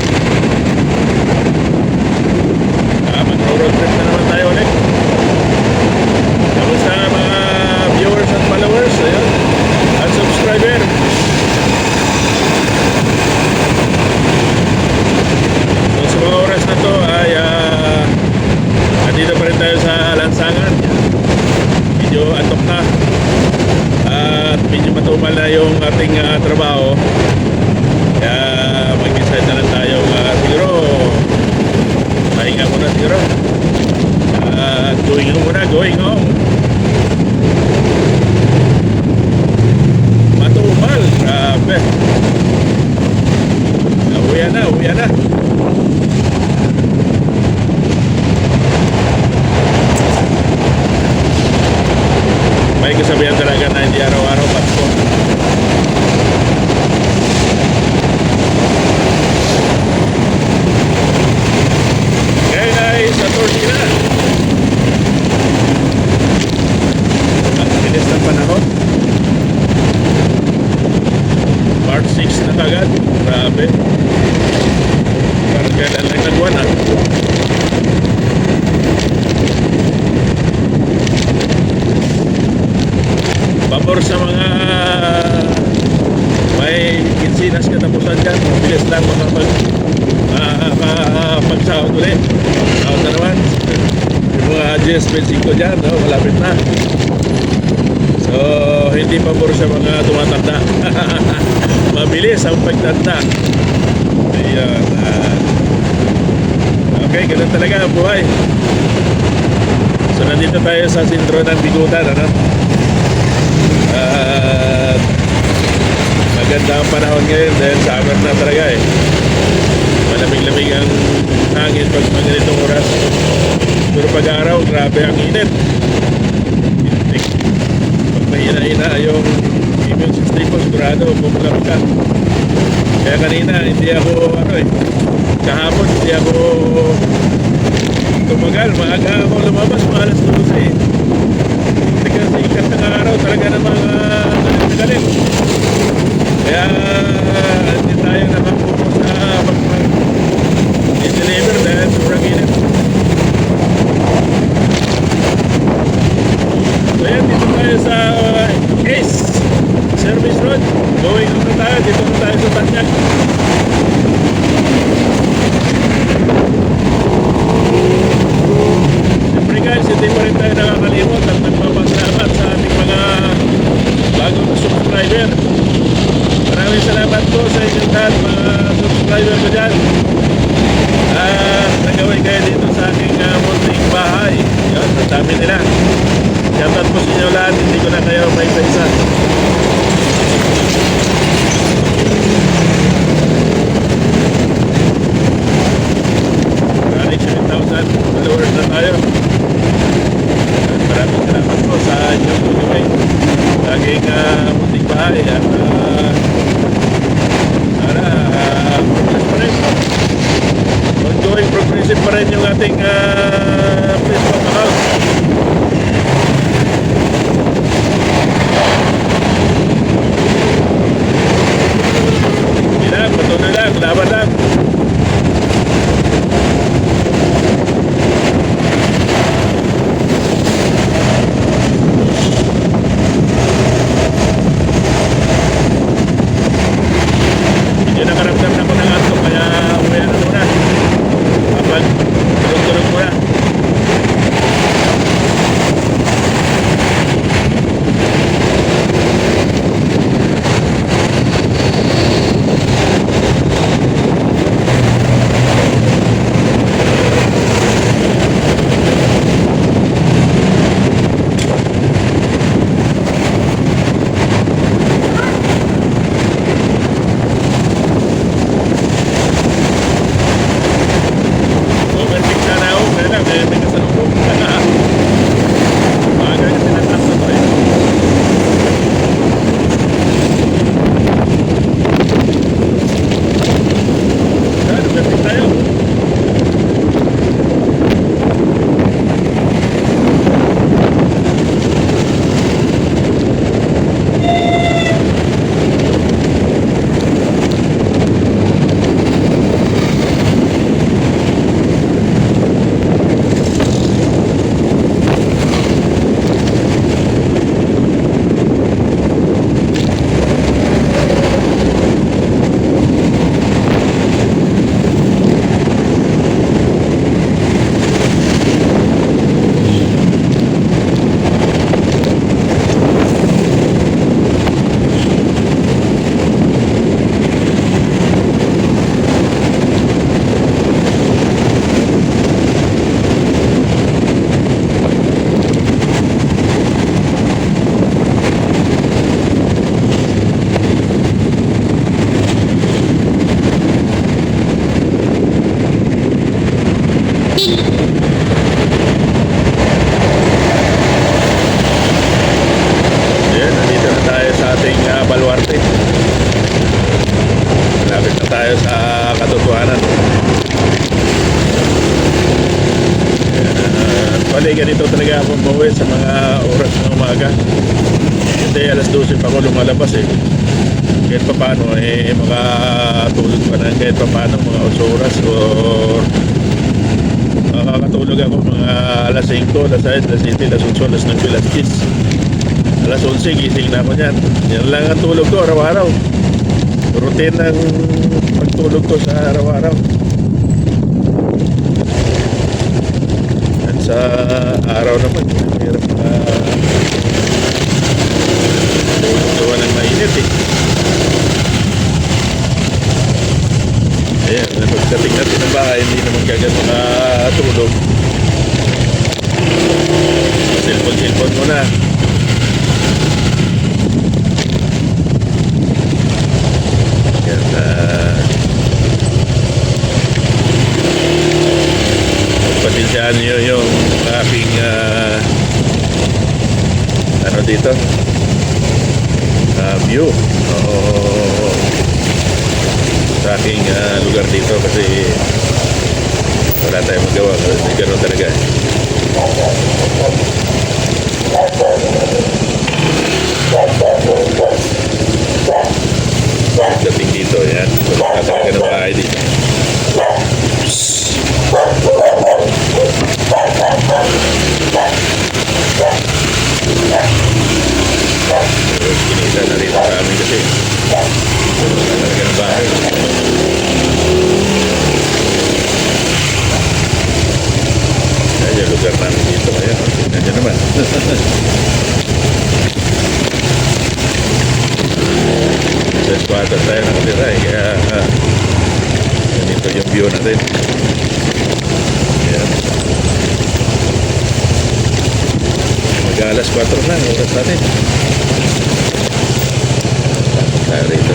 trip. Mag-road trip na naman tayo ulit. Kamusta mga viewers at followers, ayun, at subscriber. So sa mga oras na to ay andito pa rin tayo sa lansangan. Medyo antok na at medyo matumal na yung ating trabaho, kaya mag-decide na lang tayo siguro pahinga muna siguro at going home. Matumal, grabe. Uwian na. May kasabihan talaga na hindi araw-araw Pasko. Ngayon ay Saturday na. Ang bilis ng panahon. March 6 na kagad. Grabe. Parang kailan lang nagwan ah. Pabor sa mga may kinsinas katapusan dyan, mabilis lang pagsahod ulit. Sahod na naman. Yung mga GS25 dyan, no, malapit na. So, hindi pabor sa mga tumatanda. Mabilis ang pagtanda. Ayan. Okay, ganun talaga ang buhay. So, nandito tayo sa sentro ng Bigutan, ano? Maganda ang panahon ngayon dahil summer na talaga eh. Malamig-lamig ang hangin pag ganitong oras. Pero pag-araw, grabe ang init. Pag mahina-hina yung immune system ko, sigurado bumulang ka. Kaya kanina hindi ako kahapon hindi ako tumagal. Maaga ako lumabas, maalas 12 eh. Kasi ikat ng araw talaga ng mga nagalit. Kaya hindi tayo nakapokus sa mag-deliver dahil sobrang init. So yan, dito tayo sa Ace Service Road. Going on na tayo, dito na tayo sa Tanyak. Siyempre guys, hindi pa rin tayo nakakalimot at nagpapasalamat sa ating mga bagong subscriber. Maraming salamat po sa inyong lahat, mga subscriber ko dyan. Nagawin kayo dito sa aking munting bahay. Yan, ang dami nila. Shoutout po sa inyo lahat, hindi ko na kayo may isa. Maraming 7,000 followers na tayo. Maraming salamat po sa inyong pag-gawin sa aking munting bahay. At sana progress pa rin. Ongoing progressive pa rin yung ating Facebook account. Hindi lang, patuloy lang, laban lang. Nakaramdam na ko ng antok kaya uwi na muna. Tulog-tulog muna. na akong pauwi sa mga oras ng umaga. Kasi alas 12 pa ako lumalabas eh. Kahit pa paano makatulog pa na kahit pa paano mga 8 oras or makakatulog ako mga alas 5, alas 6, alas 7, alas 8, alas 9, alas 10. Alas 11 gising na ako niyan. Yan lang ang tulog ko araw-araw. Routine ng pagtulog ko sa araw-araw. At sa araw naman hirap na tulog gawa ng mainit eh. Ayan, pagdating natin ng bahay, hindi naman kagad makatulog. Cellphone mo na. Kaya pagpatinsyahan nyo yung aking ano dito? View. Sa aking lugar dito kasi wala tayong magawa kasi gano'n talaga. Dating dito, yan. Wala talaga ng bahay dito. Kinita na rito sa amin kasi wala talaga ng bahay. Kaya lugar namin dito, ayan, tingnan nyo naman. Sa squatter tayo nakatira eh, kaya ganito yung view natin. Ayan. Mag-alas 4 na, oras natin. Tapos tayo rito.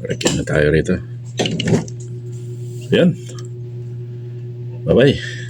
Parking na tayo rito. Ayan. Bye-bye.